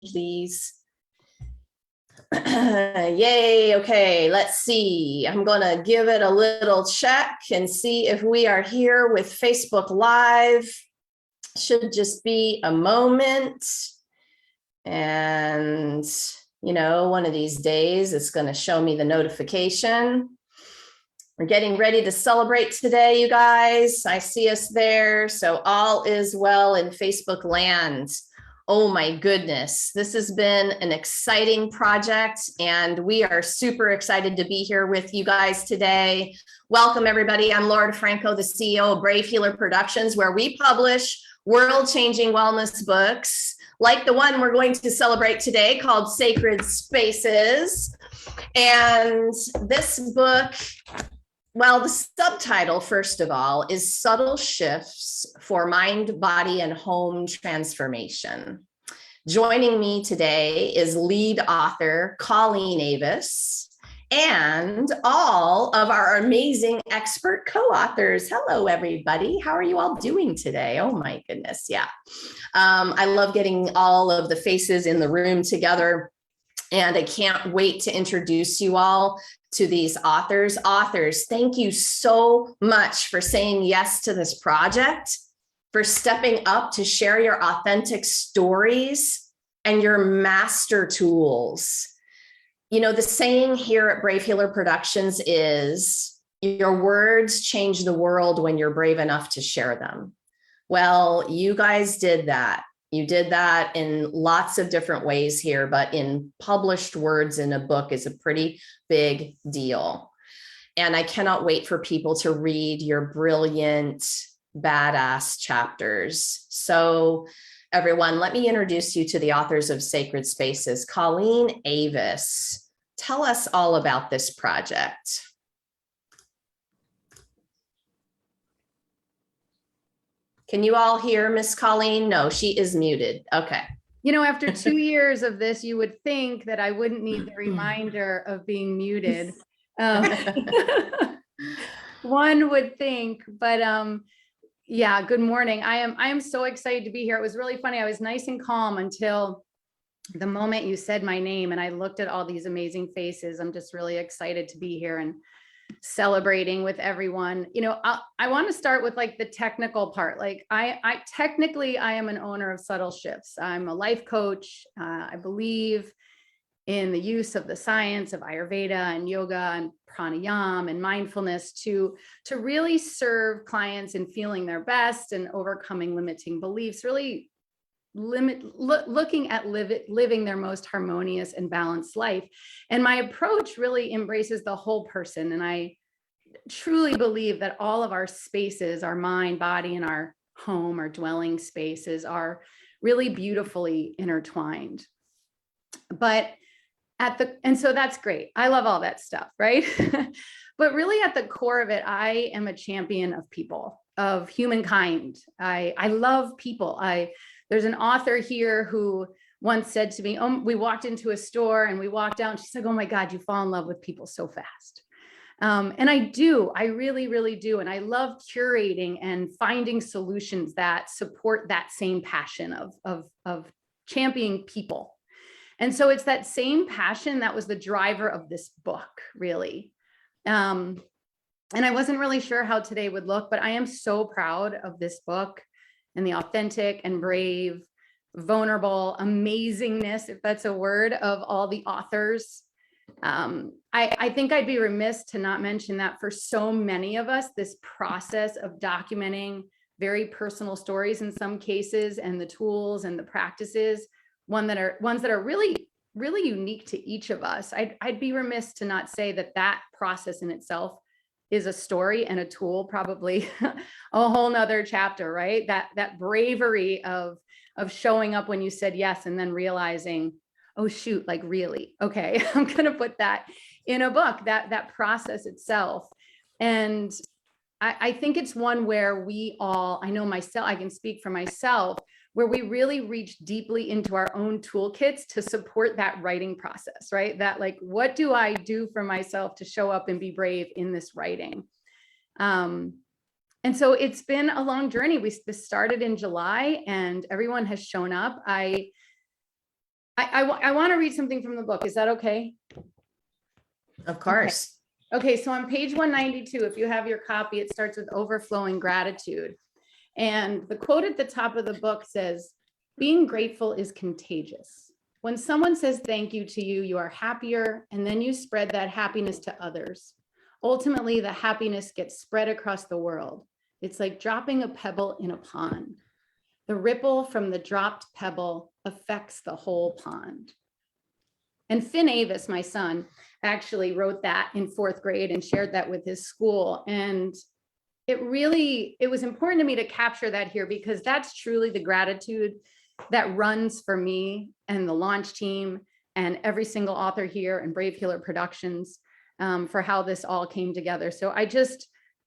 these. Yay. Okay, let's see. I'm going to give it a little check and see if we are here with Facebook Live. Should just be a moment. And, you know, one of these days it's going to show me the notification. We're getting ready to celebrate today, you guys. I see us there. So all is well in Facebook land. Oh my goodness, this has been an exciting project and we are super excited to be here with you guys today. Welcome everybody. I'm Laura Franco, the CEO of Brave Healer Productions, where we publish world-changing wellness books like the one we're going to celebrate today called Sacred Spaces. And this book, well, the subtitle, first of all, is Subtle Shifts for Mind, Body, and Home Transformation. Joining me today is lead author Colleen Avis and all of our amazing expert co-authors. Hello, everybody. How are you all doing today? Oh, my goodness. Yeah. I love getting all of the faces in the room together. And I can't wait to introduce you all to these authors. Authors, thank you so much for saying yes to this project, for stepping up to share your authentic stories and your master tools. You know, the saying here at Brave Healer Productions is, your words change the world when you're brave enough to share them. Well, you guys did that. You did that in lots of different ways here, but in published words in a book is a pretty big deal. And I cannot wait for people to read your brilliant, badass chapters. So everyone, let me introduce you to the authors of Sacred Spaces. Colleen Avis, tell us all about this project. Can you all hear Miss Colleen? No, she is muted. Okay. You know, after 2 years of this, you would think that I wouldn't need the reminder of being muted. One would think, but yeah, good morning. I am so excited to be here. It was really funny. I was nice and calm until the moment you said my name and I looked at all these amazing faces. I'm just really excited to be here and celebrating with everyone. You know, I want to start with like the technical part. Like I technically, I am an owner of Subtle Shifts. I'm a life coach. I believe in the use of the science of Ayurveda and yoga and pranayama and mindfulness to really serve clients in feeling their best and overcoming limiting beliefs, really looking at living their most harmonious and balanced life. And my approach really embraces the whole person. And I truly believe that all of our spaces, our mind, body, and our home, our dwelling spaces are really beautifully intertwined. And so that's great. I love all that stuff, right? But really at the core of it, I am a champion of people, of humankind. I love people. There's an author here who once said to me, we walked into a store and we walked out and she's like, oh my God, you fall in love with people so fast. And I do, I really, really do. And I love curating and finding solutions that support that same passion of championing people. And so it's that same passion that was the driver of this book, really. And I wasn't really sure how today would look, but I am so proud of this book and the authentic and brave, vulnerable amazingness, if that's a word, of all the authors. I think I'd be remiss to not mention that for so many of us, this process of documenting very personal stories in some cases and the tools and the practices, ones that are really, really unique to each of us. I'd be remiss to not say that process in itself is a story and a tool, probably a whole nother chapter, right? That bravery of showing up when you said yes and then realizing, oh shoot, like really, okay, I'm gonna put that in a book, that process itself. And I think it's one where we all, I know myself, I can speak for myself, where we really reach deeply into our own toolkits to support that writing process, right? That like, what do I do for myself to show up and be brave in this writing? And so it's been a long journey. This started in July and everyone has shown up. I I want to read something from the book. Is that okay? Of course. Okay, so on page 192, if you have your copy, it starts with overflowing gratitude. And the quote at the top of the book says, being grateful is contagious. When someone says thank you to you, you are happier, and then you spread that happiness to others. Ultimately, the happiness gets spread across the world. It's like dropping a pebble in a pond. The ripple from the dropped pebble affects the whole pond. And Finn Avis, my son, actually wrote that in 4th grade and shared that with his school. And it was important to me to capture that here, because that's truly the gratitude that runs for me and the launch team and every single author here and Brave Healer Productions, for how this all came together. So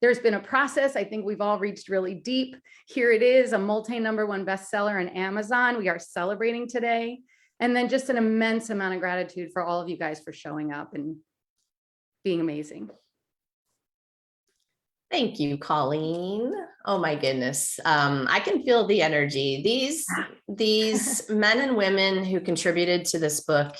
there's been a process. I think we've all reached really deep. Here it is, a multi-number-1 bestseller on Amazon. We are celebrating today. And then just an immense amount of gratitude for all of you guys for showing up and being amazing. Thank you, Colleen. Oh my goodness. I can feel the energy. These men and women who contributed to this book,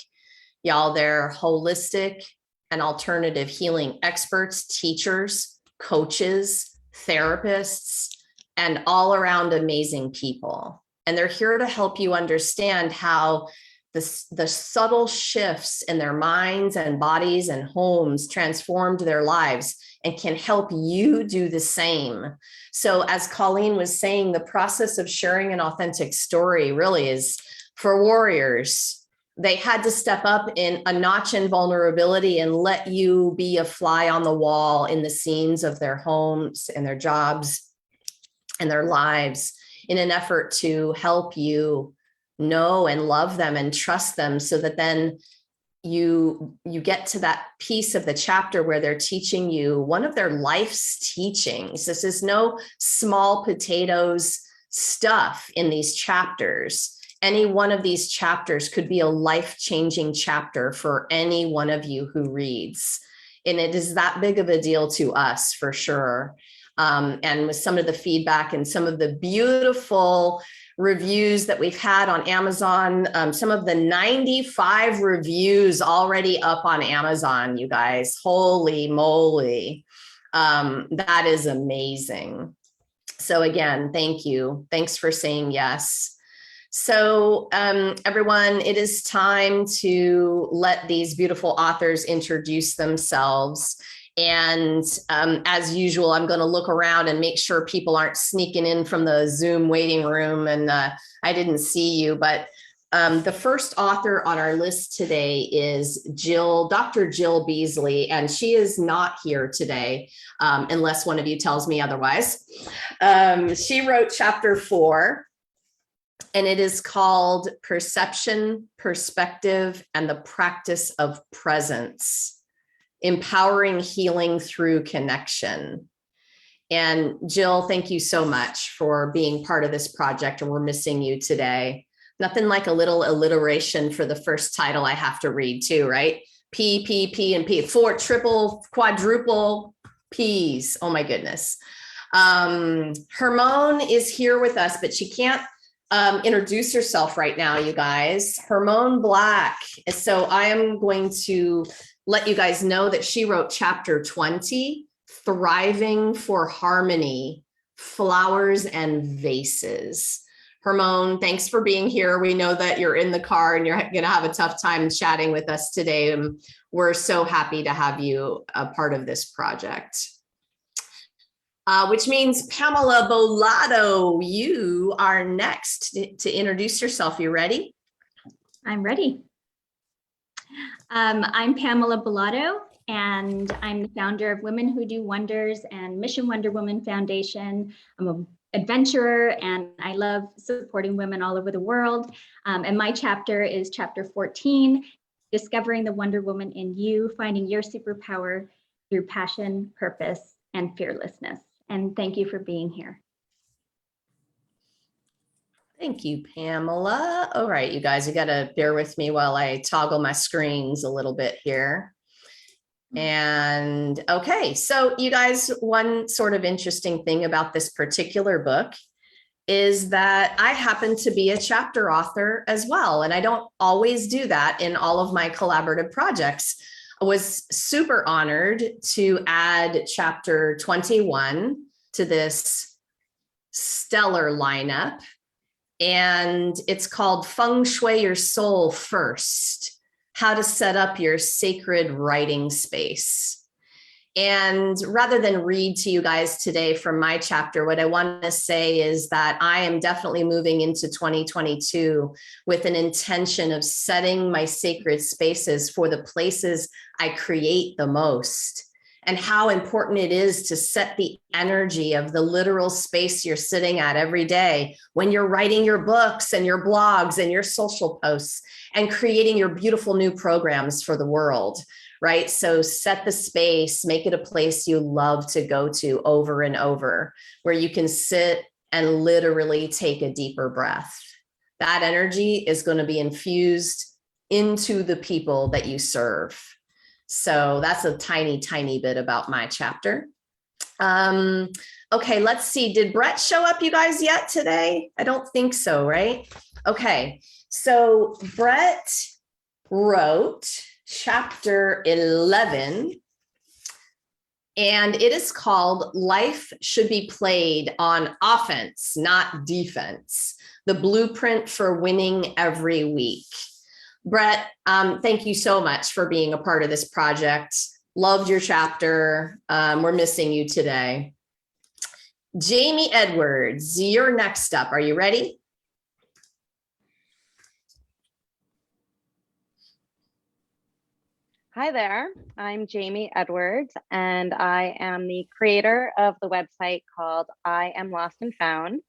y'all, they're holistic and alternative healing experts, teachers, coaches, therapists, and all around amazing people. And they're here to help you understand how the subtle shifts in their minds and bodies and homes transformed their lives and can help you do the same. So as Colleen was saying, the process of sharing an authentic story really is for warriors. They had to step up in a notch in vulnerability and let you be a fly on the wall in the scenes of their homes and their jobs and their lives in an effort to help you know and love them and trust them, so that then you get to that piece of the chapter where they're teaching you one of their life's teachings. This is no small potatoes stuff in these chapters. Any one of these chapters could be a life-changing chapter for any one of you who reads. And it is that big of a deal to us, for sure. And with some of the feedback and some of the beautiful reviews that we've had on Amazon, some of the 95 reviews already up on Amazon, you guys, holy moly. That is amazing. So again, thank you. Thanks for saying yes. So everyone, it is time to let these beautiful authors introduce themselves. And as usual, I'm going to look around and make sure people aren't sneaking in from the Zoom waiting room. And I didn't see you, but the first author on our list today is Dr. Jill Beasley, and she is not here today, unless one of you tells me otherwise. She wrote chapter 4, and it is called Perception, Perspective, and the Practice of Presence. Empowering healing through connection. And Jill, thank you so much for being part of this project, and we're missing you today. Nothing like a little alliteration for the first title I have to read too, right? P, P, P, and P, 4 triple, quadruple P's. Oh my goodness. Hermone is here with us, but she can't introduce herself right now, you guys. Hermone Black. So I am going to let you guys know that she wrote chapter 20, Thriving for Harmony, Flowers and Vases. Hermone, thanks for being here. We know that you're in the car and you're going to have a tough time chatting with us today. And we're so happy to have you a part of this project. Which means Pamela Bolado, you are next to introduce yourself. You ready? I'm ready. I'm Pamela Bolado, and I'm the founder of Women Who Do Wonders and Mission Wonder Woman Foundation. I'm an adventurer, and I love supporting women all over the world. And my chapter is chapter 14, Discovering the Wonder Woman in You, Finding Your Superpower Through Passion, Purpose, and Fearlessness. And thank you for being here. Thank you, Pamela. All right, you guys, you got to bear with me while I toggle my screens a little bit here. And okay, so you guys, one sort of interesting thing about this particular book is that I happen to be a chapter author as well. And I don't always do that in all of my collaborative projects. I was super honored to add chapter 21 to this stellar lineup. And it's called Feng Shui Your Soul First, How to Set Up Your Sacred Writing Space. And rather than read to you guys today from my chapter, what I want to say is that I am definitely moving into 2022 with an intention of setting my sacred spaces for the places I create the most, and how important it is to set the energy of the literal space you're sitting at every day when you're writing your books and your blogs and your social posts and creating your beautiful new programs for the world. Right? So set the space, make it a place you love to go to over and over, where you can sit and literally take a deeper breath. That energy is going to be infused into the people that you serve. So that's a tiny, tiny bit about my chapter. Okay, let's see. Did Brett show up, you guys, yet today? I don't think so, right? Okay, so Brett wrote chapter 11, and it is called Life Should Be Played on Offense, Not Defense, the Blueprint for Winning Every Week. Brett, thank you so much for being a part of this project. Loved your chapter. We're missing you today. Jamie Edwards, you're next up. Are you ready? Hi there, I'm Jamie Edwards, and I am the creator of the website called I Am Lost and Found,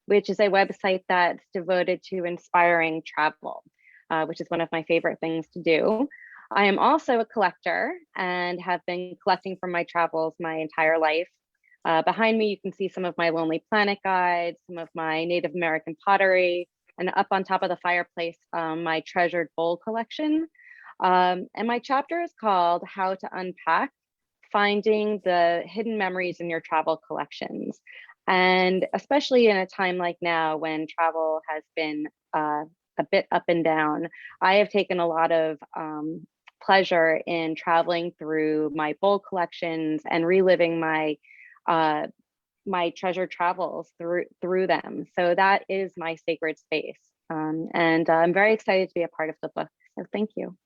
which is a website that's devoted to inspiring travel, which is one of my favorite things to do. I am also a collector and have been collecting from my travels my entire life. Behind me, you can see some of my Lonely Planet guides, some of my Native American pottery, and up on top of the fireplace, my treasured bowl collection. And my chapter is called How to Unpack, Finding the Hidden Memories in Your Travel Collections. And especially in a time like now when travel has been a bit up and down, I have taken a lot of pleasure in traveling through my bowl collections and reliving my my treasured travels through them. So that is my sacred space. And I'm very excited to be a part of the book. So thank you.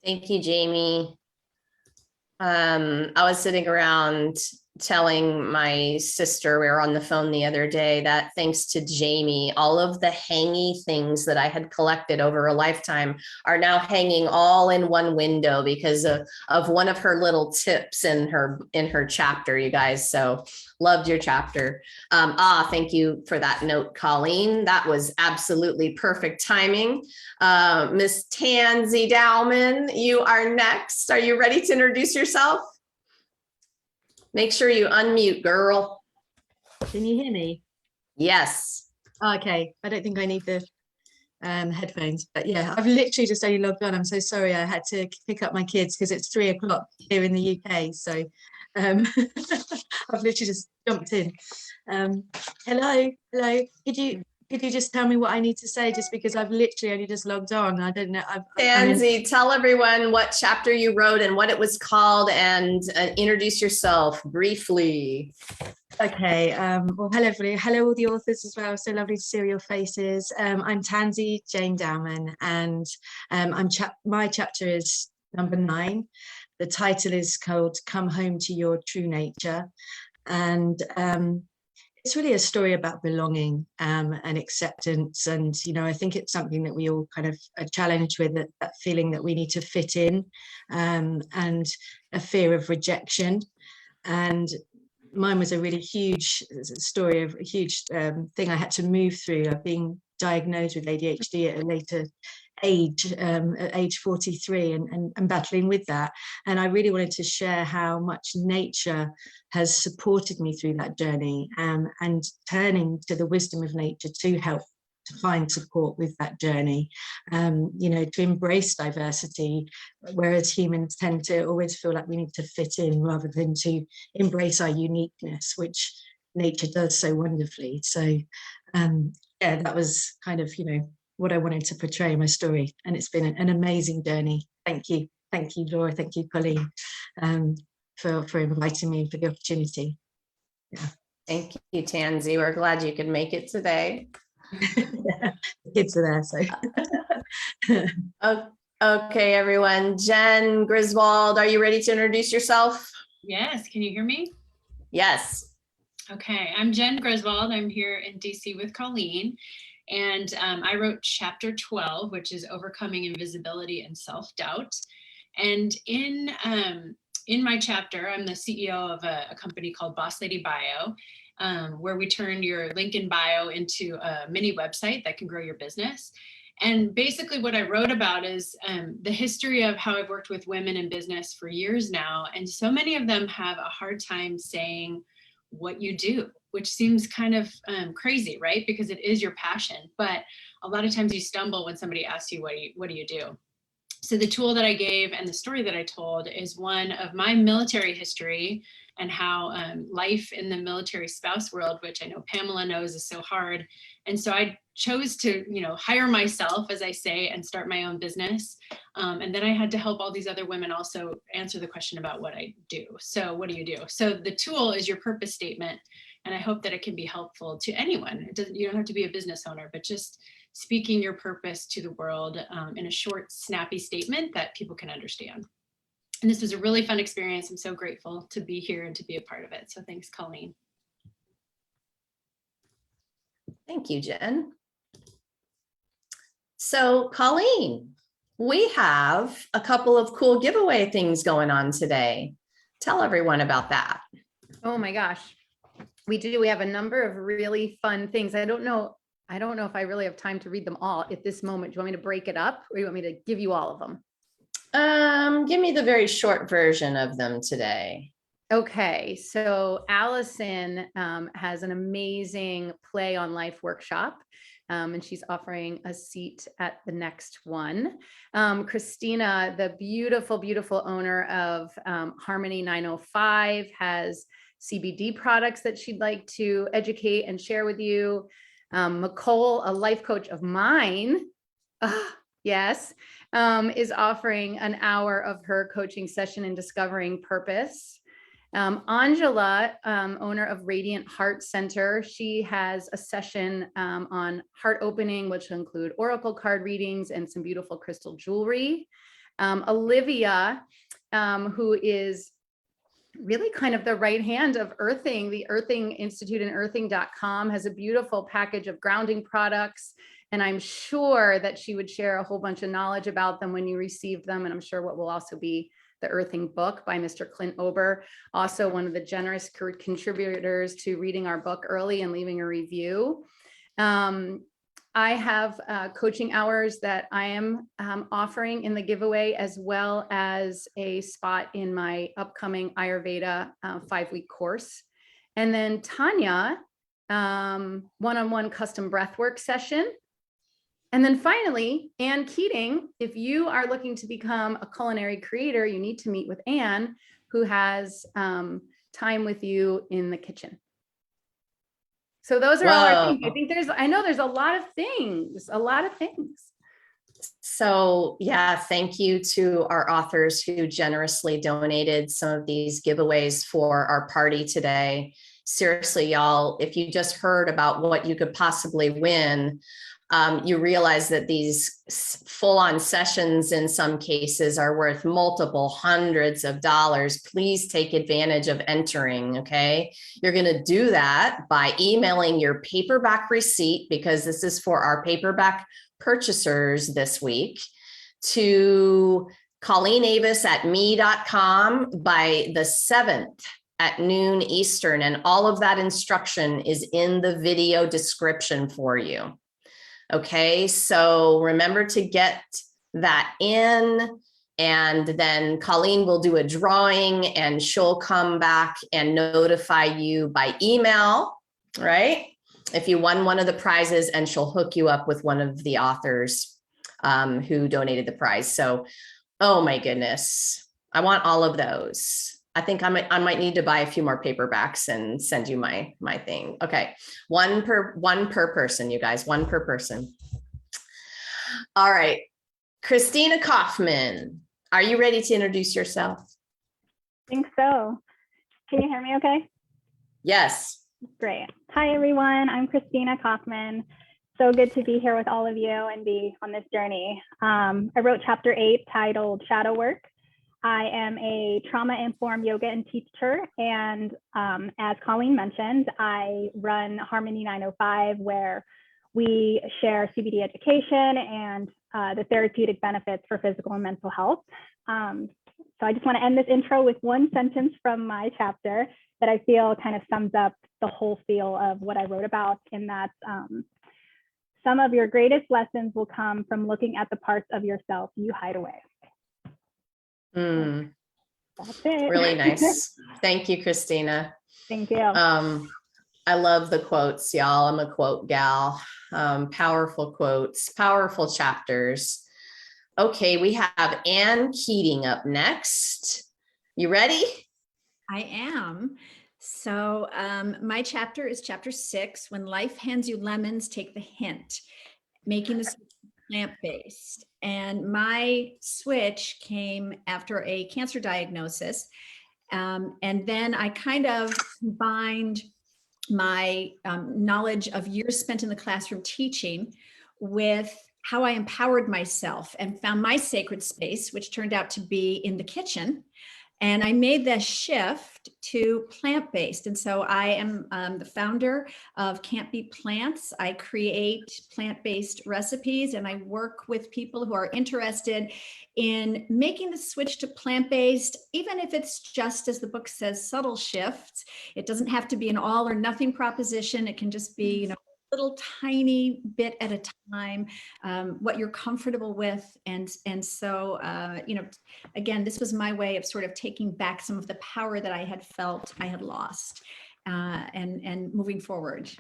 Thank you, Jamie. I was sitting around telling my sister, we were on the phone the other day, that thanks to Jamie, all of the hangy things that I had collected over a lifetime are now hanging all in one window because of one of her little tips in her chapter, you guys. So loved your chapter. Thank you for that note, Colleen. That was absolutely perfect timing. Miss Tansy Dowman, you are next. Are you ready to introduce yourself? Make sure you unmute, girl. Can you hear me? Yes. Okay, I don't think I need the headphones, but yeah, I've literally just only logged on. I'm so sorry. I had to pick up my kids because it's 3 o'clock here in the UK. So I've literally just jumped in. Hello. Could you just tell me what I need to say, just because I've literally only just logged on? I don't know. Tansy, tell everyone what chapter you wrote and what it was called, and introduce yourself briefly. Okay, well, hello everybody. Hello all the authors as well. So lovely to see all your faces. I'm Tansy Jane Dowman, and my chapter is number 9. The title is called Come Home to Your True Nature. And it's really a story about belonging and acceptance. And, you know, I think it's something that we all kind of are challenged with, that feeling that we need to fit in, and a fear of rejection. And mine was a really huge story of a huge thing I had to move through, of being diagnosed with ADHD at a later age, at age 43, and battling with that. And I really wanted to share how much nature has supported me through that journey, and turning to the wisdom of nature to help to find support with that journey, you know, to embrace diversity, whereas humans tend to always feel like we need to fit in rather than to embrace our uniqueness, which nature does so wonderfully. So yeah, that was kind of, what I wanted to portray in my story. And it's been an amazing journey. Thank you. Thank you, Laura. Thank you, Colleen, for inviting me and for the opportunity. Yeah. Thank you, Tansy. We're glad you could make it today. Yeah, the kids are there, so. Okay, everyone. Jen Griswald, are you ready to introduce yourself? Yes, can you hear me? Yes. Okay, I'm Jen Griswald. I'm here in DC with Colleen, and I wrote chapter 12, which is Overcoming Invisibility and Self-Doubt. And in my chapter, I'm the CEO of a company called Boss Lady Bio, where we turn your link in bio into a mini website that can grow your business. And basically what I wrote about is the history of how I've worked with women in business for years now. And so many of them have a hard time saying what you do, which seems kind of crazy, right? Because it is your passion. But a lot of times you stumble when somebody asks you, what do you do? So the tool that I gave and the story that I told is one of my military history and how life in the military spouse world, which I know Pamela knows is so hard. And so I chose to, hire myself, as I say, and start my own business. And then I had to help all these other women also answer the question about what I do. So what do you do? So the tool is your purpose statement. And I hope that it can be helpful to anyone. You don't have to be a business owner, but just speaking your purpose to the world in a short, snappy statement that people can understand. And this was a really fun experience. I'm so grateful to be here and to be a part of it. So thanks, Colleen. Thank you, Jen. So Colleen, we have a couple of cool giveaway things going on today. Tell everyone about that. Oh my gosh, we do. We have a number of really fun things. I don't know if I really have time to read them all at this moment. Do you want me to break it up, or do you want me to give you all of them? Give me the very short version of them today. Okay, so Allison has an amazing play on life workshop, and she's offering a seat at the next one. Christina, the beautiful, beautiful owner of Harmony 905, has CBD products that she'd like to educate and share with you. McCole, a life coach of mine, yes, is offering an hour of her coaching session in discovering purpose. Angela, owner of Radiant Heart Center, she has a session on heart opening, which will include oracle card readings and some beautiful crystal jewelry. Olivia, who is really kind of the right hand of Earthing, the Earthing Institute and earthing.com, has a beautiful package of grounding products. And I'm sure that she would share a whole bunch of knowledge about them when you receive them. And I'm sure what will also be the Earthing book by Mr. Clint Ober, also one of the generous contributors to reading our book early and leaving a review. I have coaching hours that I am offering in the giveaway, as well as a spot in my upcoming Ayurveda 5-week course. And then Tanya, one-on-one custom breathwork session. And then finally, Anne Keating, if you are looking to become a culinary creator, you need to meet with Anne, who has time with you in the kitchen. So those are all our things. I think I know there's a lot of things. So yeah, thank you to our authors who generously donated some of these giveaways for our party today. Seriously, y'all, if you just heard about what you could possibly win, you realize that these full-on sessions in some cases are worth multiple hundreds of dollars. Please take advantage of entering, okay? You're gonna do that by emailing your paperback receipt, because this is for our paperback purchasers this week, to ColleenAvis@me.com by the 7th at noon Eastern. And all of that instruction is in the video description for you. Okay, so remember to get that in, and then Colleen will do a drawing and she'll come back and notify you by email, right? If you won one of the prizes, and she'll hook you up with one of the authors who donated the prize. So, oh my goodness, I want all of those. I think I might need to buy a few more paperbacks and send you my thing. Okay. One per person, you guys, one per person. All right. Christina Kaufman, are you ready to introduce yourself? I think so. Can you hear me okay? Yes. Great. Hi, everyone. I'm Christina Kaufman. So good to be here with all of you and be on this journey. I wrote chapter 8 titled Shadow Work. I am a trauma-informed yoga and teacher. And as Colleen mentioned, I run Harmony 905, where we share CBD education and the therapeutic benefits for physical and mental health. So I just want to end this intro with one sentence from my chapter that I feel kind of sums up the whole feel of what I wrote about, in that some of your greatest lessons will come from looking at the parts of yourself you hide away. That's it. Really nice. Thank you, Christina. Thank you. I love the quotes, y'all. I'm a quote gal. Powerful quotes, powerful chapters. Okay, we have Ann Keating up next. You ready? I am. So my chapter is chapter 6, When Life Hands You Lemons, Take the Hint, making the switch plant-based. And my switch came after a cancer diagnosis. And then I kind of combined my knowledge of years spent in the classroom teaching with how I empowered myself and found my sacred space, which turned out to be in the kitchen. And I made that shift to plant-based. And so I am the founder of Can't Be Plants. I create plant-based recipes, and I work with people who are interested in making the switch to plant-based, even if it's just, as the book says, subtle shifts. It doesn't have to be an all or nothing proposition. It can just be, you know, little tiny bit at a time, what you're comfortable with. And so, you know, again, this was my way of sort of taking back some of the power that I had felt I had lost, and moving forward.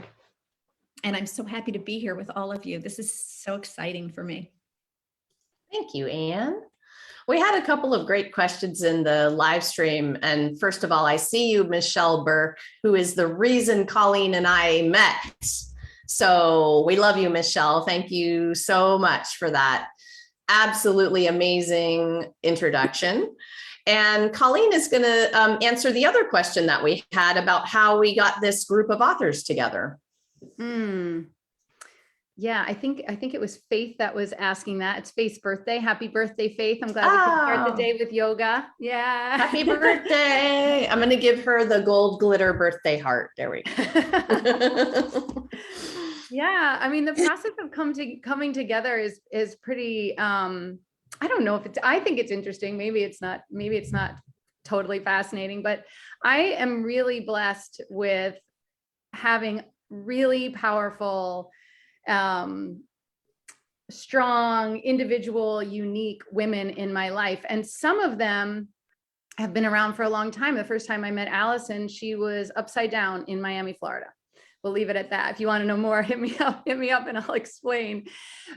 And I'm so happy to be here with all of you. This is so exciting for me. Thank you, Ann. We had a couple of great questions in the live stream. And first of all, I see you, Michelle Burke, who is the reason Colleen and I met. So we love you, Michelle. Thank you so much for that absolutely amazing introduction. And Colleen is going to answer the other question that we had about how we got this group of authors together. Yeah, I think it was Faith that was asking that. It's Faith's birthday. Happy birthday, Faith. I'm glad we could start the day with yoga. Yeah. Happy birthday. I'm going to give her the gold glitter birthday heart. There we go. Yeah, I mean, the process of coming together is pretty, I don't know if it's, I think it's interesting. Maybe it's not totally fascinating, but I am really blessed with having really powerful, strong, individual, unique women in my life. And some of them have been around for a long time. The first time I met Allison, she was upside down in Miami, Florida. We'll leave it at that. If you want to know more, hit me up and I'll explain.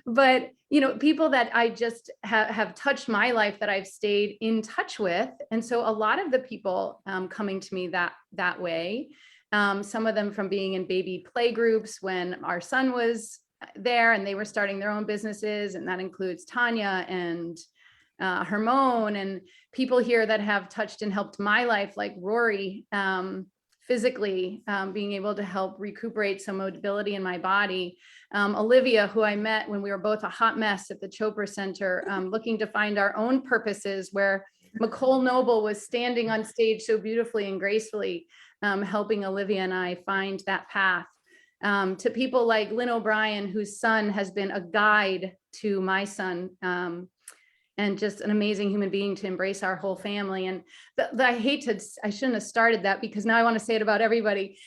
But, you know, people that I just have touched my life that I've stayed in touch with. And so a lot of the people coming to me that way, some of them from being in baby play groups when our son was there and they were starting their own businesses. And that includes Tanya and Hermone, and people here that have touched and helped my life, like Rory, physically, being able to help recuperate some mobility in my body. Olivia, who I met when we were both a hot mess at the Chopra Center, looking to find our own purposes, where Nicole Noble was standing on stage so beautifully and gracefully, helping Olivia and I find that path. To people like Lynn O'Brien, whose son has been a guide to my son, and just an amazing human being to embrace our whole family. And I shouldn't have started that, because now I want to say it about everybody.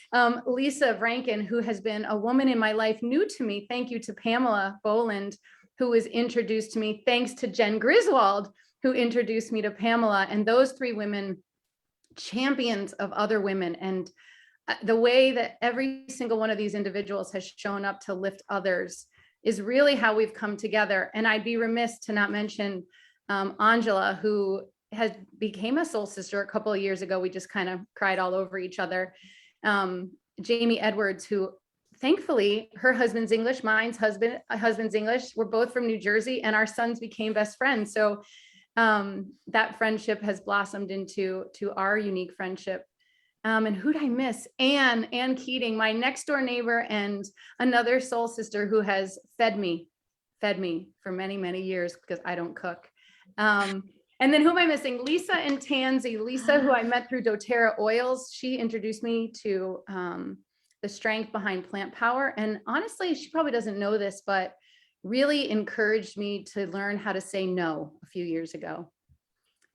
Lisa Rankin, who has been a woman in my life new to me. Thank you to Pamela Boland, who was introduced to me. Thanks to Jen Griswald, who introduced me to Pamela. And those three women, champions of other women. And the way that every single one of these individuals has shown up to lift others is really how we've come together. And I'd be remiss to not mention Angela, who became a soul sister a couple of years ago. We just kind of cried all over each other. Jamie Edwards, who thankfully her husband's English, mine's husband's English. We're both from New Jersey, and our sons became best friends. So that friendship has blossomed into our unique friendship. And who'd I miss? Ann Keating, my next door neighbor and another soul sister who has fed me for many, many years because I don't cook. And then who am I missing? Lisa and Tansy. Lisa, who I met through doTERRA oils, she introduced me to the strength behind plant power. And honestly, she probably doesn't know this, but really encouraged me to learn how to say no a few years ago.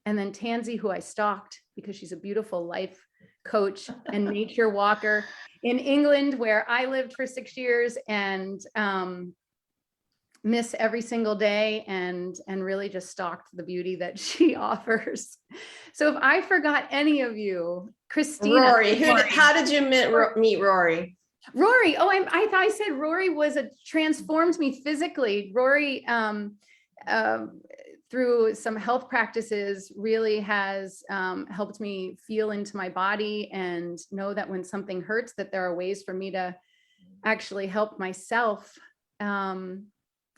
And then Tansy, who I stalked because she's a beautiful life coach and nature walker in England, where I lived for 6 years, and miss every single day, and really just stalked the beauty that she offers. So if I forgot any of you, Christina. Rory, how did you meet Rory? Rory, oh, I thought I said Rory transformed me physically. Rory, through some health practices, really has helped me feel into my body and know that when something hurts, that there are ways for me to actually help myself.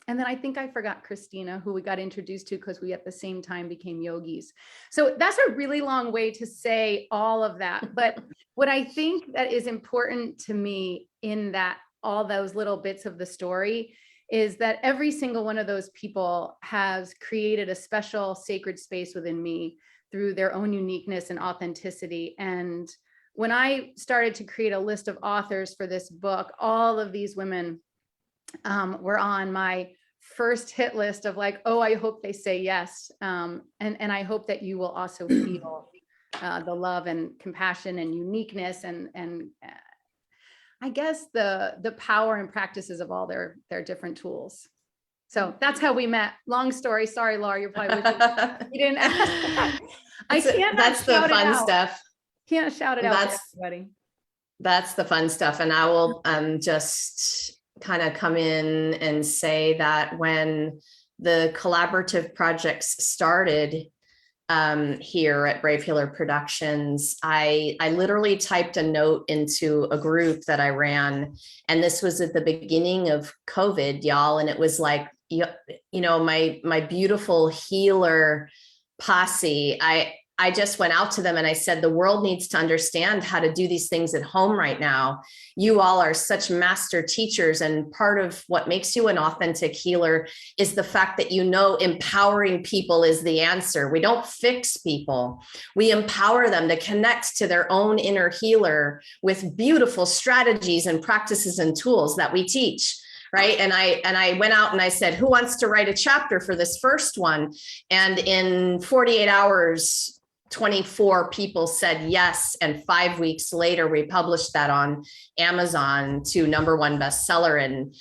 And then I think I forgot Christina, who we got introduced to because we at the same time became yogis. So that's a really long way to say all of that. But what I think that is important to me in that, all those little bits of the story, is that every single one of those people has created a special sacred space within me through their own uniqueness and authenticity. And when I started to create a list of authors for this book, all of these women were on my first hit list of like, oh, I hope they say yes. And I hope that you will also feel the love and compassion and uniqueness and I guess the power and practices of all their different tools. So that's how we met. Long story. Sorry, Laura, you're probably wishing you didn't ask. That's the fun stuff. Can't shout it out to everybody. That's the fun stuff. And I will just kind of come in and say that when the collaborative projects started here at Brave Healer Productions, I literally typed a note into a group that I ran. And this was at the beginning of COVID, y'all. And it was like, you know, my beautiful healer posse, I just went out to them and I said, the world needs to understand how to do these things at home right now. You all are such master teachers. And part of what makes you an authentic healer is the fact that, you know, empowering people is the answer. We don't fix people. We empower them to connect to their own inner healer with beautiful strategies and practices and tools that we teach. Right. And I went out and I said, who wants to write a chapter for this first one? And in 48 hours, 24 people said yes. And 5 weeks later, we published that on Amazon to #1 bestseller. And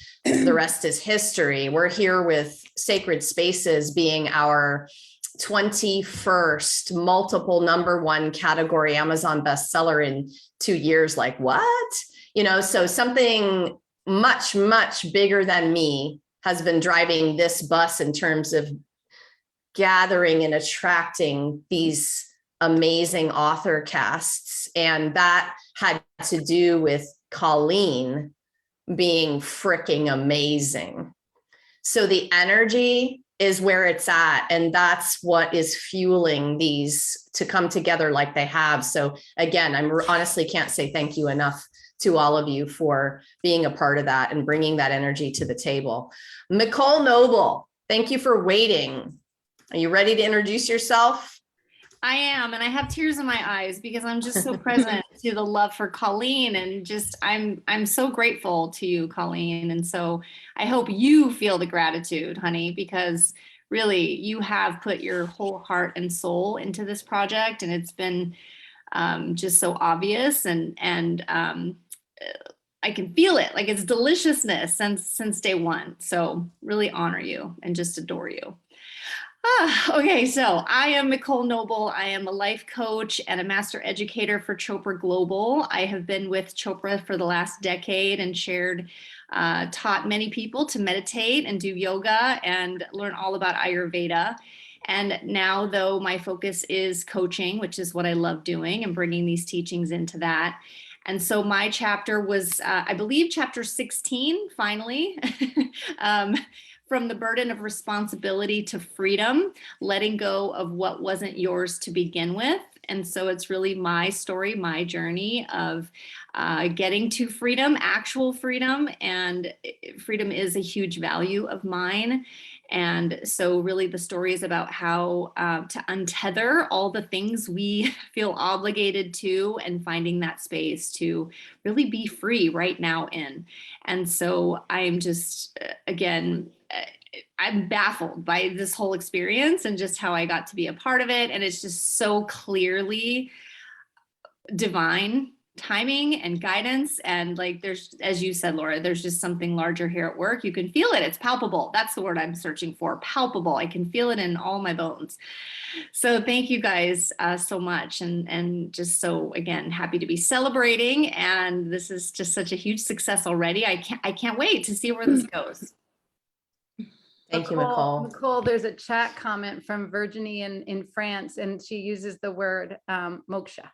the rest is history. We're here with Sacred Spaces being our 21st multiple #1 category Amazon bestseller in 2 years. Like what? You know, so something much, much bigger than me has been driving this bus in terms of gathering and attracting these amazing author casts. And that had to do with Colleen being freaking amazing. So the energy is where it's at. And that's what is fueling these to come together like they have. So again, I honestly can't say thank you enough to all of you for being a part of that and bringing that energy to the table. Nicole Noble, thank you for waiting. Are you ready to introduce yourself? I am, and I have tears in my eyes because I'm just so present to the love for Colleen, and just I'm so grateful to you, Colleen. And so I hope you feel the gratitude, honey, because really you have put your whole heart and soul into this project, and it's been just so obvious, and I can feel it, like it's deliciousness since day one. So really honor you and just adore you. Okay, so I am Nicole Noble. I am a life coach and a master educator for Chopra Global. I have been with Chopra for the last decade and taught many people to meditate and do yoga and learn all about Ayurveda. And now, though, my focus is coaching, which is what I love doing, and bringing these teachings into that. And so my chapter was, I believe, chapter 16, finally, from the burden of responsibility to freedom, letting go of what wasn't yours to begin with. And so it's really my story, my journey of getting to freedom, actual freedom. And freedom is a huge value of mine. And so really the story is about how to untether all the things we feel obligated to, and finding that space to really be free right now in. And so I'm just, again, I'm baffled by this whole experience and just how I got to be a part of it. And it's just so clearly divine timing and guidance. And like, there's, as you said, Laura, there's just something larger here at work. You can feel it. It's palpable. That's the word I'm searching for. Palpable. I can feel it in all my bones. So thank you guys so much. And just so, again, happy to be celebrating. And this is just such a huge success already. I can't wait to see where this goes. Thank you, Nicole. Nicole, there's a chat comment from Virginie in France, and she uses the word moksha.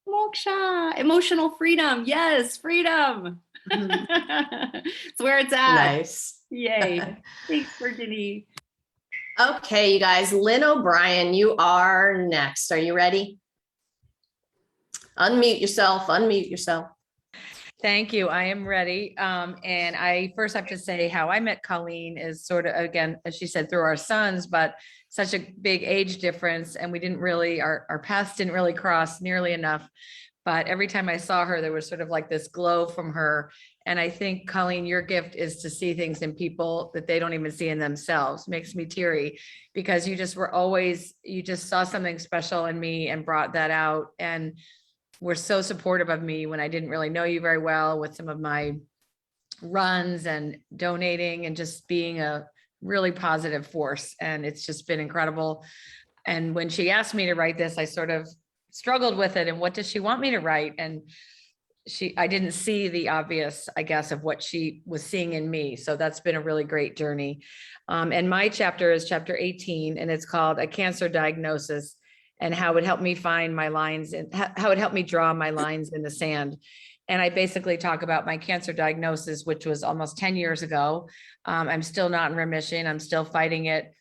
Moksha, emotional freedom. Yes, freedom. It's where it's at. Nice. Yay. Thanks, Virginie. Okay, you guys, Lynn O'Brien, you are next. Are you ready? Unmute yourself, unmute yourself. Thank you. I am ready. And I first have to say how I met Colleen is sort of, again, as she said, through our sons, but such a big age difference. And we didn't really, our paths didn't really cross nearly enough. But every time I saw her, there was sort of like this glow from her. And I think, Colleen, your gift is to see things in people that they don't even see in themselves. Makes me teary, because you just were always, you just saw something special in me and brought that out. And were so supportive of me when I didn't really know you very well, with some of my runs and donating and just being a really positive force. And it's just been incredible. And when she asked me to write this, I sort of struggled with it. And what does she want me to write? And I didn't see the obvious, I guess, of what she was seeing in me. So that's been a really great journey. And my chapter is chapter 18, and it's called A Cancer Diagnosis, and how it helped me find my lines and how it helped me draw my lines in the sand. And I basically talk about my cancer diagnosis, which was almost 10 years ago. I'm still not in remission. I'm still fighting it.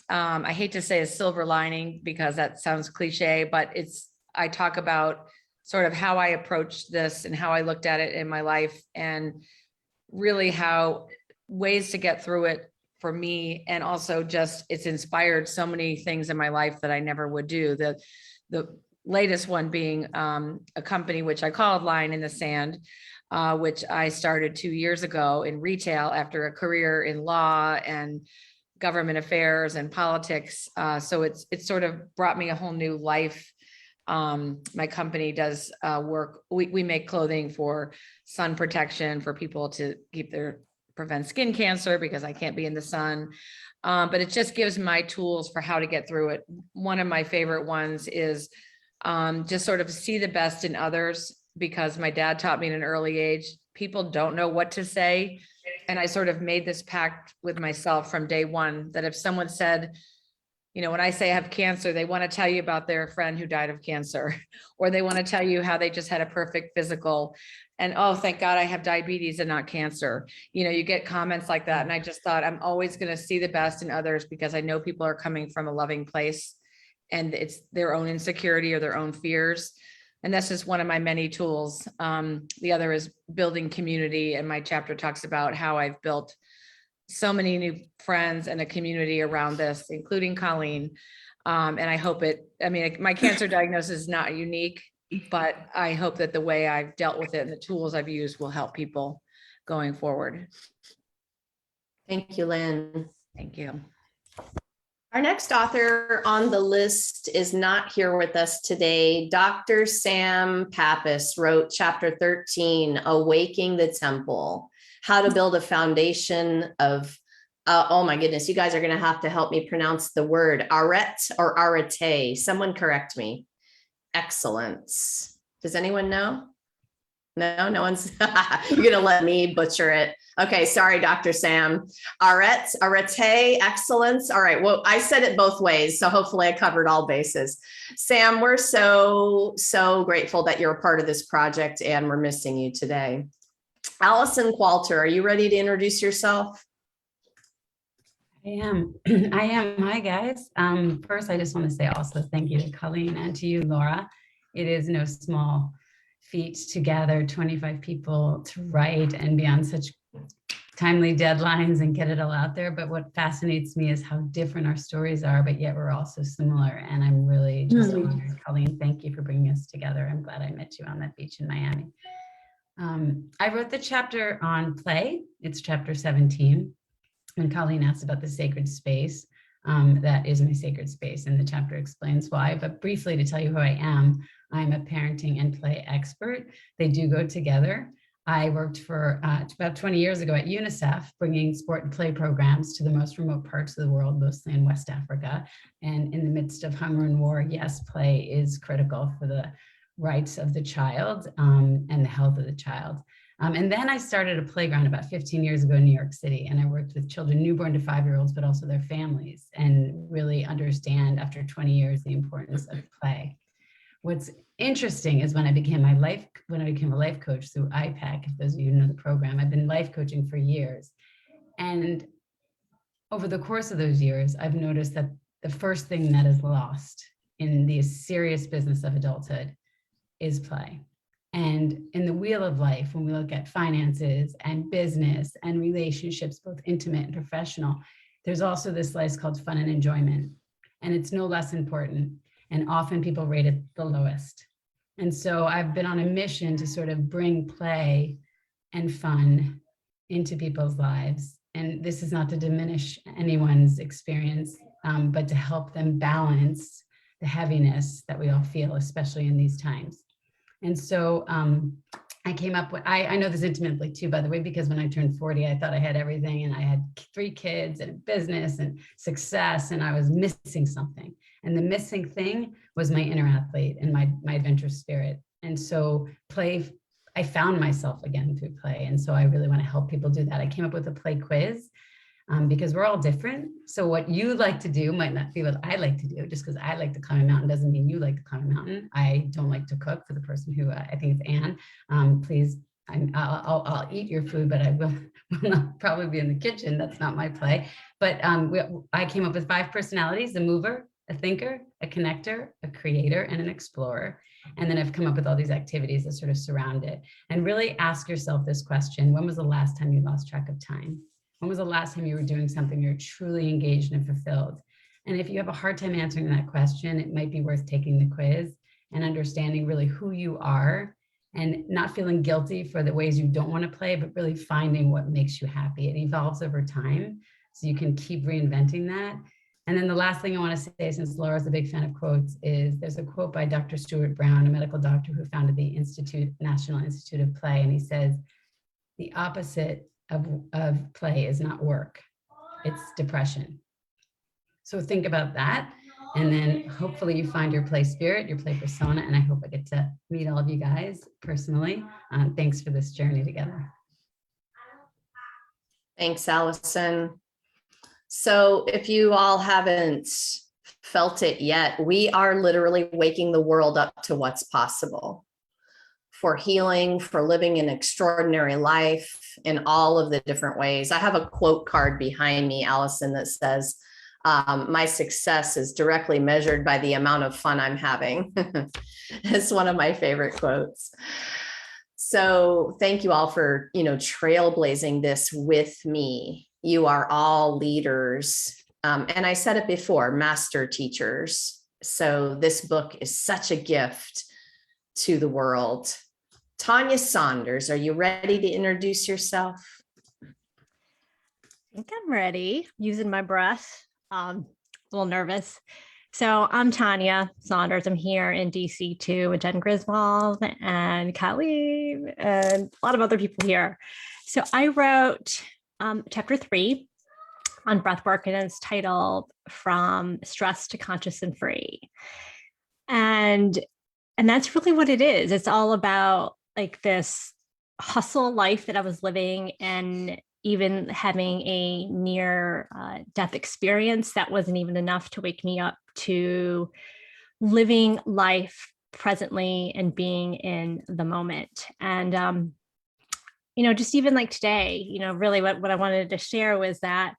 I hate to say a silver lining because that sounds cliche, but I talk about sort of how I approached this and how I looked at it in my life, and really how ways to get through it for me. And also just, it's inspired so many things in my life that I never would do. The latest one being a company which I called Line in the Sand, which I started 2 years ago in retail after a career in law and government affairs and politics. So it's sort of brought me a whole new life. My company does work. We make clothing for sun protection for people to prevent skin cancer, because I can't be in the sun. But it just gives my tools for how to get through it. One of my favorite ones is just sort of see the best in others, because my dad taught me at an early age, people don't know what to say. And I sort of made this pact with myself from day one, that if someone said, when I say I have cancer, they want to tell you about their friend who died of cancer, or they want to tell you how they just had a perfect physical. And, oh, thank God I have diabetes and not cancer. You get comments like that. And I just thought, I'm always going to see the best in others, because I know people are coming from a loving place, and it's their own insecurity or their own fears. And that's just one of my many tools. The other is building community. And my chapter talks about how I've built so many new friends and a community around this, including Colleen. And I hope my cancer diagnosis is not unique, but I hope that the way I've dealt with it and the tools I've used will help people going forward. Thank you, Lynn. Thank you. Our next author on the list is not here with us today. Dr. Sam Pappas wrote chapter 13, Awaking the Temple, how to build a foundation of, oh my goodness, you guys are going to help me pronounce the word, arete or arete. Someone correct me. Excellence. Does anyone know? No, no one's, you're going to let me butcher it. Okay. Sorry, Dr. Sam. Arete, excellence. All right. Well, I said it both ways, so hopefully I covered all bases. Sam, we're so grateful that you're a part of this project and we're missing you today. Allison Qualter, are you ready to introduce yourself? I am. I am. Hi, guys. First, I just want to say also thank you to Colleen and to you, Laura. It is no small feat to gather 25 people to write and be on such timely deadlines and get it all out there. But what fascinates me is how different our stories are, but yet we're all so similar. And I'm really just honored. Colleen, thank you for bringing us together. I'm glad I met you on that beach in Miami. I wrote the chapter on play. It's chapter 17. When Colleen asked about the sacred space, that is my sacred space, and the chapter explains why. But briefly, to tell you who I am, I'm a parenting and play expert. They do go together. I worked for about 20 years ago at UNICEF, bringing sport and play programs to the most remote parts of the world, mostly in West Africa. And in the midst of hunger and war, yes, play is critical for the rights of the child and the health of the child. And then I started a playground about 15 years ago in New York City, and I worked with children newborn to 5-year-olds, but also their families, and really understand after 20 years the importance of play. What's interesting is when I became a life coach through IPAC, if those of you who know the program, I've been life coaching for years. And over the course of those years, I've noticed that the first thing that is lost in the serious business of adulthood is play. And in the wheel of life, when we look at finances and business and relationships, both intimate and professional, there's also this slice called fun and enjoyment. And it's no less important. And often people rate it the lowest. And so I've been on a mission to sort of bring play and fun into people's lives. And this is not to diminish anyone's experience, but to help them balance the heaviness that we all feel, especially in these times. And so I came up with, I know this intimately too, by the way, because when I turned 40, I thought I had everything, and I had 3 kids and a business and success, and I was missing something. And the missing thing was my inner athlete and my adventurous spirit. And so play, I found myself again through play. And so I really want to help people do that. I came up with a play quiz because we're all different. So what you like to do might not be what I like to do. Just because I like to climb a mountain doesn't mean you like to climb a mountain. I don't like to cook, for the person who I think it's Anne. Please, I'll eat your food, but I will not probably be in the kitchen. That's not my play. But I came up with 5 personalities: a mover, a thinker, a connector, a creator, and an explorer. And then I've come up with all these activities that sort of surround it. And really ask yourself this question: when was the last time you lost track of time? When was the last time you were doing something you're truly engaged and fulfilled? And if you have a hard time answering that question, it might be worth taking the quiz and understanding really who you are, and not feeling guilty for the ways you don't want to play, but really finding what makes you happy. It evolves over time, so you can keep reinventing that. And then the last thing I want to say, since Laura's a big fan of quotes, is there's a quote by Dr. Stuart Brown, a medical doctor who founded the National Institute of Play. And he says, the opposite of play is not work, it's depression. So think about that. And then hopefully you find your play spirit, your play persona. And I hope I get to meet all of you guys personally. Thanks for this journey together. Thanks, Allison. So if you all haven't felt it yet, we are literally waking the world up to what's possible for healing, for living an extraordinary life in all of the different ways. I have a quote card behind me, Allison, that says, my success is directly measured by the amount of fun I'm having. It's one of my favorite quotes. So thank you all for, trailblazing this with me. You are all leaders. And I said it before, master teachers. So this book is such a gift to the world. Tanya Saunders, are you ready to introduce yourself? I think I'm ready, using my breath. A little nervous. So I'm Tanya Saunders. I'm here in DC too with Jen Griswald and Colleen and a lot of other people here. So I wrote chapter 3 on breathwork, and it's titled From Stress to Conscious and Free. And that's really what it is. It's all about like this hustle life that I was living, and even having a near death experience that wasn't even enough to wake me up to living life presently and being in the moment. And just even like today, really what I wanted to share was that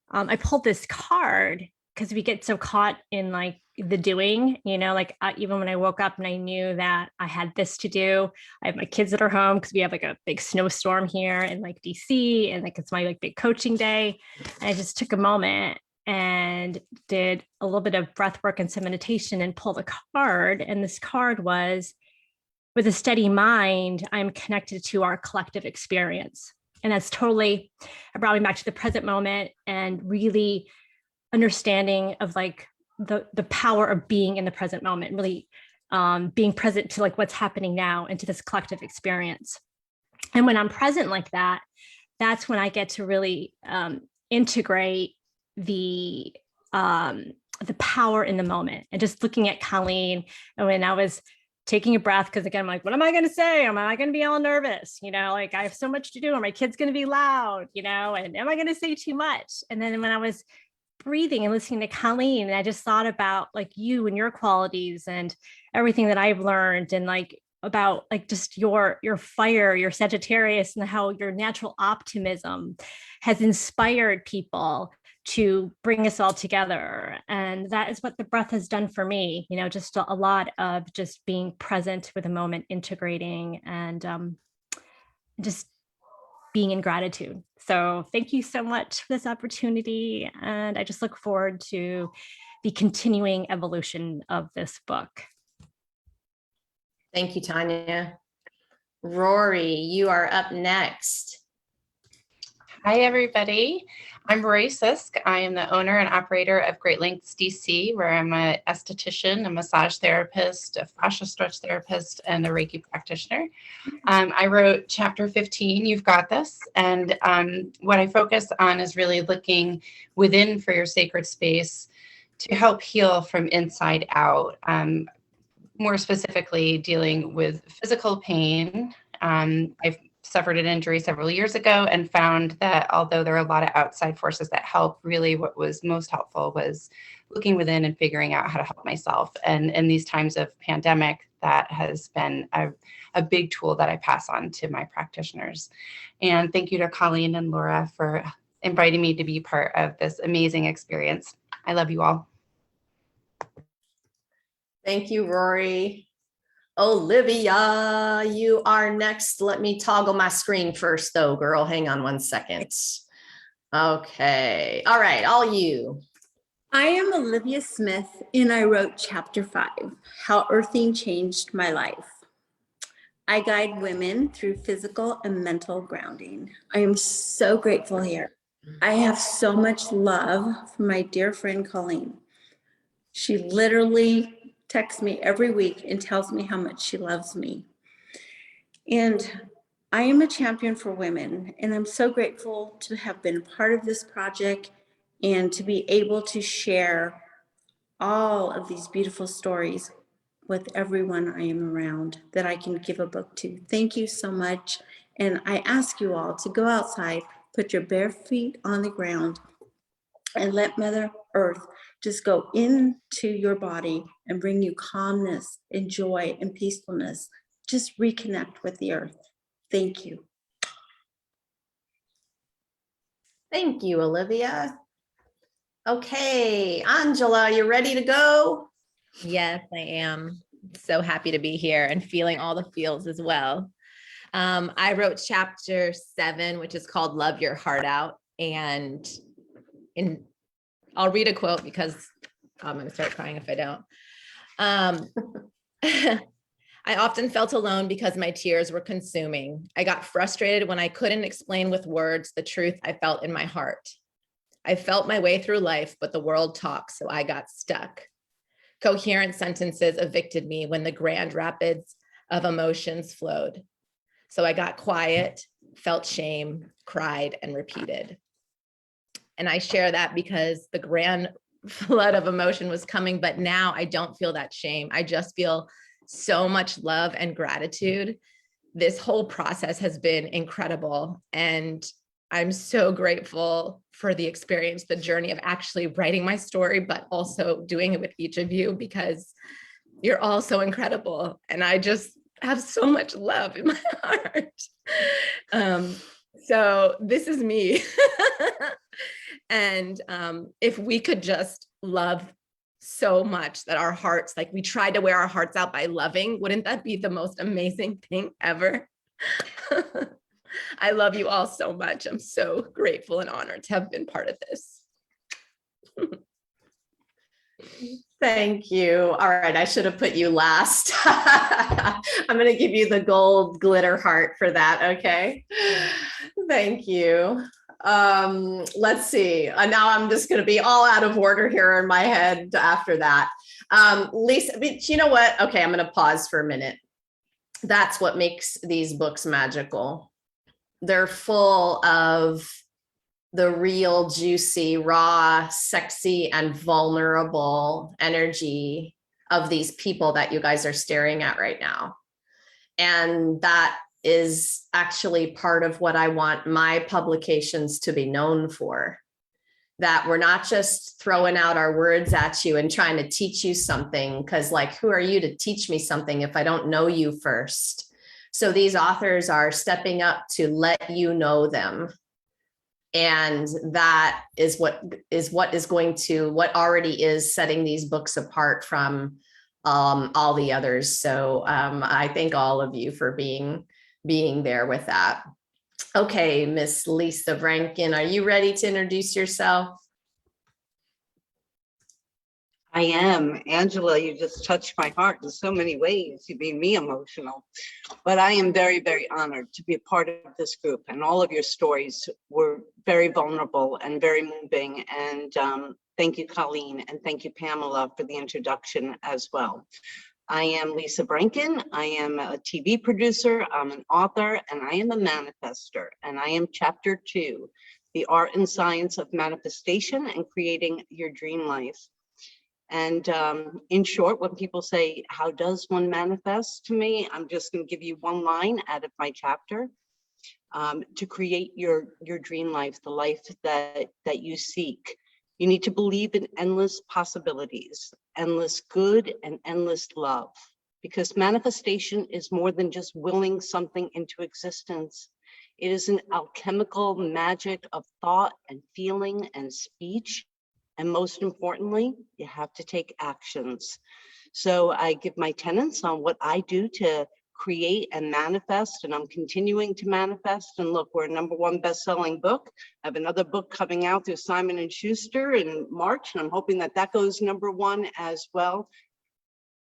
I pulled this card because we get so caught in like the doing, even when I woke up and I knew that I had this to do. I have my kids that are home because we have like a big snowstorm here in like DC, and like it's my like big coaching day. And I just took a moment and did a little bit of breath work and some meditation and pulled a card. And this card was, with a steady mind, I'm connected to our collective experience. And that's totally, it brought me back to the present moment and really understanding of like the power of being in the present moment, really being present to like what's happening now and to this collective experience. And when I'm present like that, that's when I get to really integrate the power in the moment. And just looking at Colleen, and when I was taking a breath, because again, I'm like, what am I going to say? Am I going to be all nervous? Like I have so much to do. Are my kids going to be loud? And am I going to say too much? And then when I was breathing and listening to Colleen, and I just thought about like you and your qualities and everything that I've learned, and like about like just your fire, your Sagittarius, and how your natural optimism has inspired people to bring us all together. And that is what the breath has done for me, just a lot of just being present with the moment, integrating, and just being in gratitude. So thank you so much for this opportunity. And I just look forward to the continuing evolution of this book. Thank you, Tanya. Rory, you are up next. Hi, everybody. I'm Rory Sisk. I am the owner and operator of Great Lengths DC, where I'm an esthetician, a massage therapist, a fascia stretch therapist, and a Reiki practitioner. I wrote chapter 15, You've Got This. And what I focus on is really looking within for your sacred space to help heal from inside out. More specifically, dealing with physical pain. I've suffered an injury several years ago and found that although there are a lot of outside forces that help, really what was most helpful was looking within and figuring out how to help myself. And in these times of pandemic, that has been a big tool that I pass on to my practitioners. And thank you to Colleen and Laura for inviting me to be part of this amazing experience. I love you all. Thank you, Rory. Olivia, you are next. Let me toggle my screen first though, girl. Hang on one second. Okay. All right. All you. I am Olivia Smith, and I wrote chapter 5, How Earthing Changed My Life. I guide women through physical and mental grounding. I am so grateful here. I have so much love from my dear friend, Colleen. She literally texts me every week and tells me how much she loves me. And I am a champion for women, and I'm so grateful to have been a part of this project and to be able to share all of these beautiful stories with everyone I am around that I can give a book to. Thank you so much. And I ask you all to go outside, put your bare feet on the ground, and let Mother Earth just go into your body and bring you calmness and joy and peacefulness. Just reconnect with the earth. Thank you. Thank you, Olivia. Okay, Angela, you ready to go? Yes, I am. So happy to be here and feeling all the feels as well. I wrote chapter 7, which is called Love Your Heart Out. And I'll read a quote because I'm going to start crying if I don't. I often felt alone because my tears were consuming. I got frustrated when I couldn't explain with words the truth I felt in my heart. I felt my way through life, but the world talks, so I got stuck. Coherent sentences evicted me when the grand rapids of emotions flowed. So I got quiet, felt shame, cried, and repeated. And I share that because the grand flood of emotion was coming, but now I don't feel that shame. I just feel so much love and gratitude this whole process has been incredible. And I'm so grateful for the experience, the journey of actually writing my story, but also doing it with each of you, because you're all so incredible. And I just have so much love in my heart. So this is me. And if we could just love so much that our hearts, like we tried to wear our hearts out by loving, wouldn't that be the most amazing thing ever? I love you all so much. I'm so grateful and honored to have been part of this. Thank you. All right, I should have put you last. I'm going to give you the gold glitter heart for that, okay? Thank you. Let's see. Now I'm just going to be all out of order here in my head after that. Lisa, but you know what? Okay, I'm going to pause for a minute. That's what makes these books magical. They're full of the real juicy, raw, sexy, and vulnerable energy of these people that you guys are staring at right now. And that is actually part of what I want my publications to be known for. That we're not just throwing out our words at you and trying to teach you something, because like, who are you to teach me something if I don't know you first? So these authors are stepping up to let you know them. And that is what already is setting these books apart from all the others. So I thank all of you for being there with that. Okay, Miss Lisa Rankin, are you ready to introduce yourself? I am. Angela, you just touched my heart in so many ways. You made me emotional. But I am very, very honored to be a part of this group. And all of your stories were very vulnerable and very moving. And thank you, Colleen, and thank you, Pamela, for the introduction as well. I am Lisa Rankin. I am a TV producer, I'm an author, and I am a manifester. And I am Chapter 2, The Art and Science of Manifestation and Creating Your Dream Life. And in short, when people say, how does one manifest, to me, I'm just going to give you one line out of my chapter. To create your dream life, the life that you seek, you need to believe in endless possibilities, endless good and endless love, because manifestation is more than just willing something into existence. It is an alchemical magic of thought and feeling and speech. And most importantly, you have to take actions. So I give my tenets on what I do to create and manifest, and I'm continuing to manifest. And look, we're a #1 best-selling book. I have another book coming out through Simon & Schuster in March, and I'm hoping that that goes #1 as well.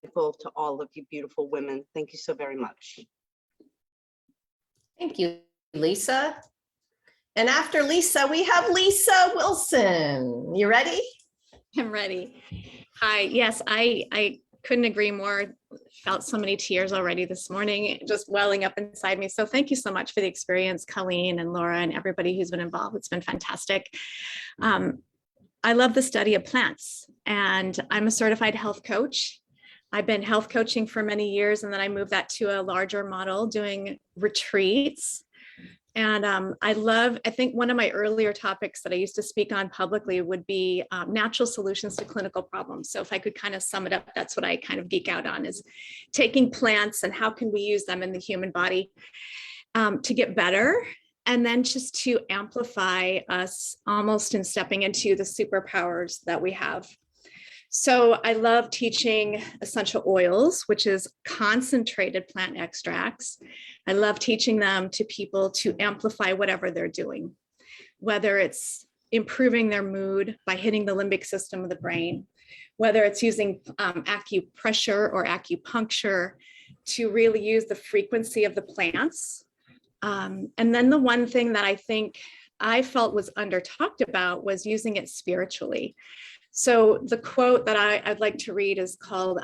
Grateful to all of you beautiful women. Thank you so very much. Thank you, Lisa. And after Lisa, we have Lisa Wilson. You ready? I'm ready. Hi. Yes, I couldn't agree more. Felt so many tears already this morning, just welling up inside me. So thank you so much for the experience, Colleen and Laura and everybody who's been involved. It's been fantastic. I love the study of plants, and I'm a certified health coach. I've been health coaching for many years, and then I moved that to a larger model doing retreats. And I think one of my earlier topics that I used to speak on publicly would be natural solutions to clinical problems. So if I could kind of sum it up, that's what I kind of geek out on, is taking plants and how can we use them in the human body to get better, and then just to amplify us almost in stepping into the superpowers that we have. So I love teaching essential oils, which is concentrated plant extracts. I love teaching them to people to amplify whatever they're doing, whether it's improving their mood by hitting the limbic system of the brain, whether it's using acupressure or acupuncture to really use the frequency of the plants. And then the one thing that I think I felt was under talked about was using it spiritually. So the quote that I'd like to read is called,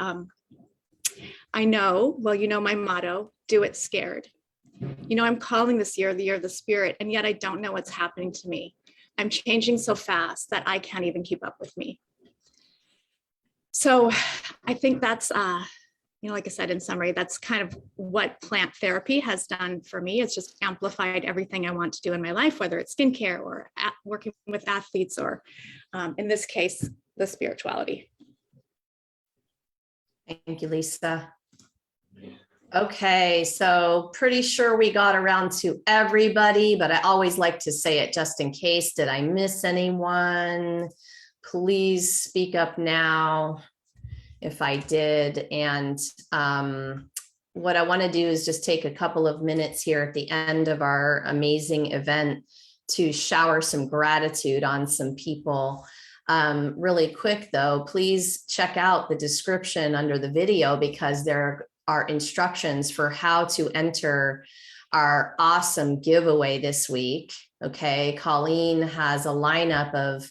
I know, well, you know my motto, do it scared. You know, I'm calling this year the year of the spirit, and yet I don't know what's happening to me. I'm changing so fast that I can't even keep up with me. So I think that's like I said, in summary, that's kind of what plant therapy has done for me. It's just amplified everything I want to do in my life, whether it's skincare or working with athletes or in this case, the spirituality. Thank you, Lisa. Okay, so pretty sure we got around to everybody, but I always like to say it just in case. Did I miss anyone? Please speak up now if I did. And what I want to do is just take a couple of minutes here at the end of our amazing event to shower some gratitude on some people. Really quick though, please check out the description under the video because there are instructions for how to enter our awesome giveaway this week. Okay, Colleen has a lineup of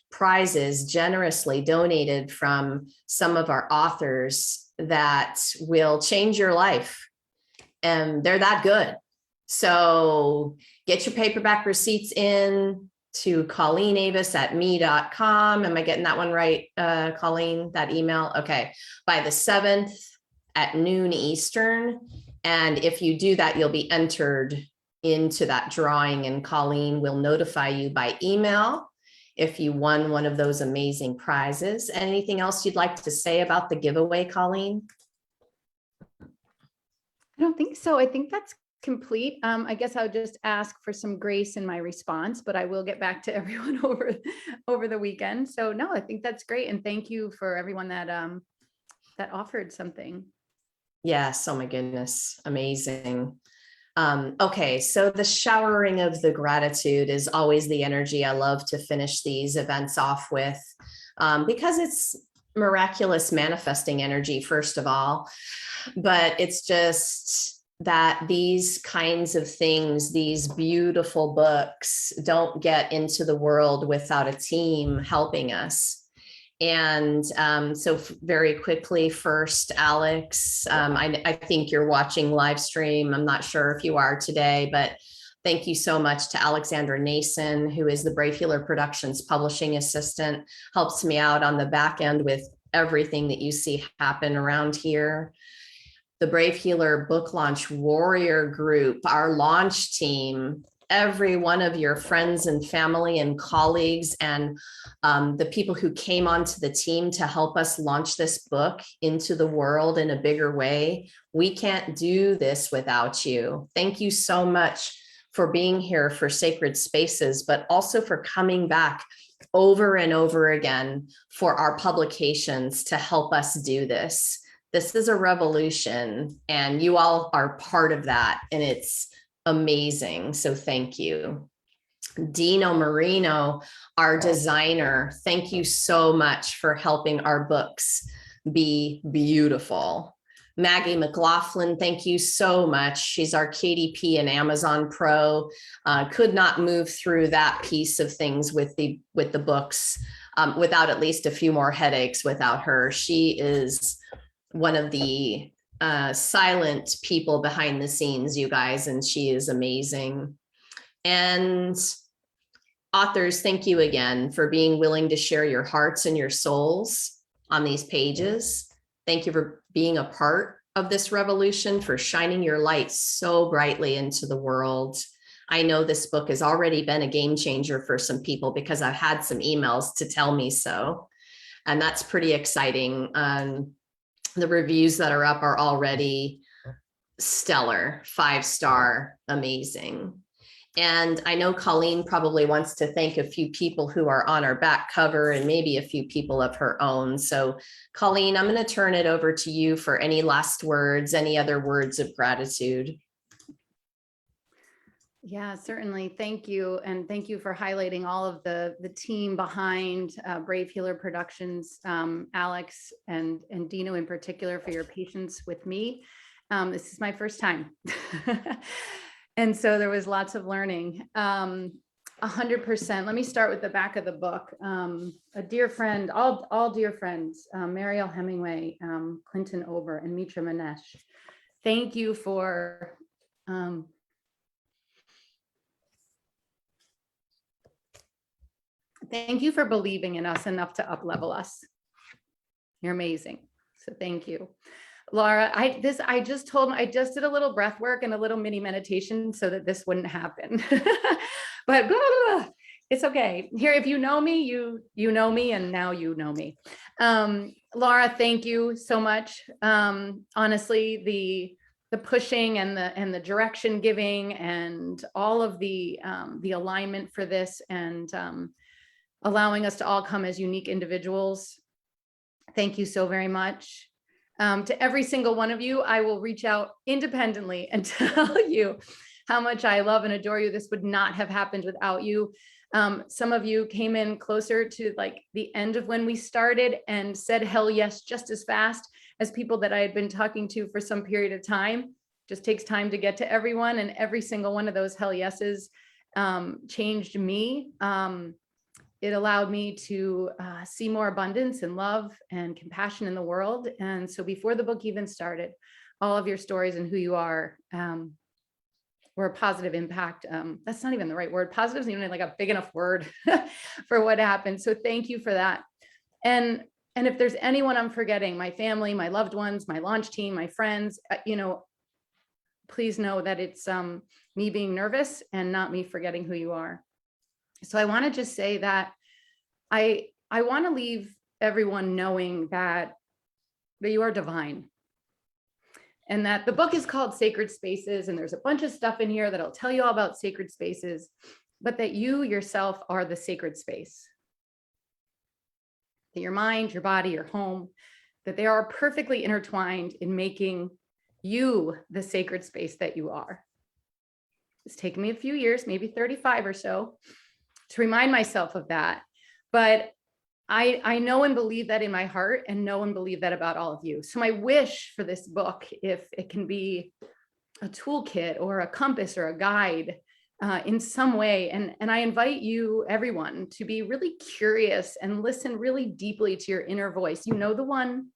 prizes generously donated from some of our authors that will change your life. And they're that good. So get your paperback receipts in to colleenavis@me.com. Am I getting that one right, Colleen, that email? Okay, by the 7th at noon Eastern. And if you do that, you'll be entered into that drawing and Colleen will notify you by email if you won one of those amazing prizes. Anything else you'd like to say about the giveaway, Colleen? I don't think so. I think that's complete. I guess I'll just ask for some grace in my response, but I will get back to everyone over the weekend. So no, I think that's great. And thank you for everyone that that offered something. Yes, oh my goodness, amazing. Okay, so the showering of the gratitude is always the energy I love to finish these events off with because it's miraculous manifesting energy, first of all, but it's just that these kinds of things, these beautiful books don't get into the world without a team helping us. And so very quickly, first, Alex, I think you're watching Livestream. I'm not sure if you are today, but thank you so much to Alexandra Nason, who is the Brave Healer Productions publishing assistant, helps me out on the back end with everything that you see happen around here. The Brave Healer Book Launch Warrior Group, our launch team, every one of your friends and family and colleagues and the people who came onto the team to help us launch this book into the world in a bigger way. We can't do this without you. Thank you so much for being here for Sacred Spaces, but also for coming back over and over again for our publications to help us do this. This is a revolution and you all are part of that and it's amazing. So thank you. Dino Marino, our designer, thank you so much for helping our books be beautiful. Maggie McLaughlin, thank you so much. She's our KDP and Amazon Pro. Could not move through that piece of things with the books without at least a few more headaches without her. She is one of the silent people behind the scenes, you guys, and she is amazing. And authors, thank you again for being willing to share your hearts and your souls on these pages. Thank you for being a part of this revolution, for shining your light so brightly into the world. I know this book has already been a game changer for some people because I've had some emails to tell me so, and that's pretty exciting. The reviews that are up are already stellar, 5-star, amazing. And I know Colleen probably wants to thank a few people who are on our back cover and maybe a few people of her own. So Colleen, I'm going to turn it over to you for any last words, any other words of gratitude. Yeah, certainly. Thank you. And thank you for highlighting all of the team behind Brave Healer Productions, Alex and Dino in particular, for your patience with me. This is my first time. And so there was lots of learning. 100%. Let me start with the back of the book. A dear friend, all dear friends, Mariel Hemingway, Clinton Ober, and Mitra Manesh. Thank you for thank you for believing in us enough to up-level us. You're amazing. So thank you. Laura, I just did a little breath work and a little mini meditation so that this wouldn't happen. But blah, blah, blah. It's okay. Here, if you know me, you know me, and now you know me. Laura, thank you so much. Honestly, the pushing and the direction giving and all of the alignment for this and allowing us to all come as unique individuals. Thank you so very much. To every single one of you, I will reach out independently and tell you how much I love and adore you. This would not have happened without you. Some of you came in closer to like the end of when we started and said hell yes just as fast as people that I had been talking to for some period of time. Just takes time to get to everyone, and every single one of those hell yeses changed me. It allowed me to see more abundance and love and compassion in the world. And so before the book even started, all of your stories and who you are were a positive impact. That's not even the right word. Positive isn't even like a big enough word for what happened. So thank you for that. And if there's anyone I'm forgetting, my family, my loved ones, my launch team, my friends, please know that it's me being nervous and not me forgetting who you are. So I want to just say that I want to leave everyone knowing that you are divine. And that the book is called Sacred Spaces, and there's a bunch of stuff in here that'll tell you all about sacred spaces, but that you yourself are the sacred space. That your mind, your body, your home, that they are perfectly intertwined in making you the sacred space that you are. It's taken me a few years, maybe 35 or so, to remind myself of that. But I know and believe that in my heart, and know and believe that about all of you. So my wish for this book, if it can be a toolkit or a compass or a guide in some way, and I invite you, everyone, to be really curious and listen really deeply to your inner voice. You know the one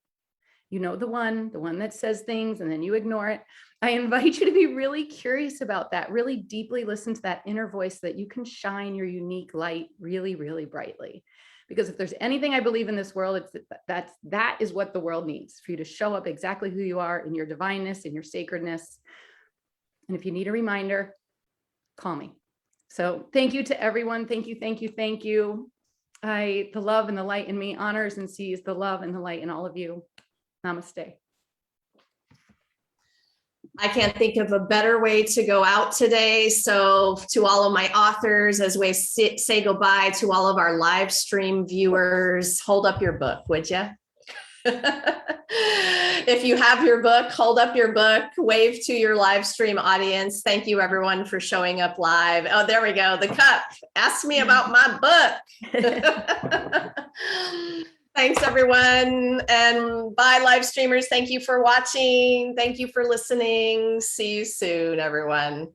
that says things and then you ignore it. I invite you to be really curious about that, really deeply listen to that inner voice so that you can shine your unique light really, really brightly. Because if there's anything I believe in this world, it's that is what the world needs, for you to show up exactly who you are in your divineness, in your sacredness. And if you need a reminder, call me. So thank you to everyone. Thank you, thank you, thank you. The love and the light in me honors and sees the love and the light in all of you. Namaste. I can't think of a better way to go out today. So to all of my authors, as we say goodbye to all of our live stream viewers, hold up your book, would you? If you have your book, hold up your book, wave to your live stream audience. Thank you everyone for showing up live. Oh, there we go. The cup. Ask me about my book. Thanks, everyone. And bye, live streamers. Thank you for watching. Thank you for listening. See you soon, everyone.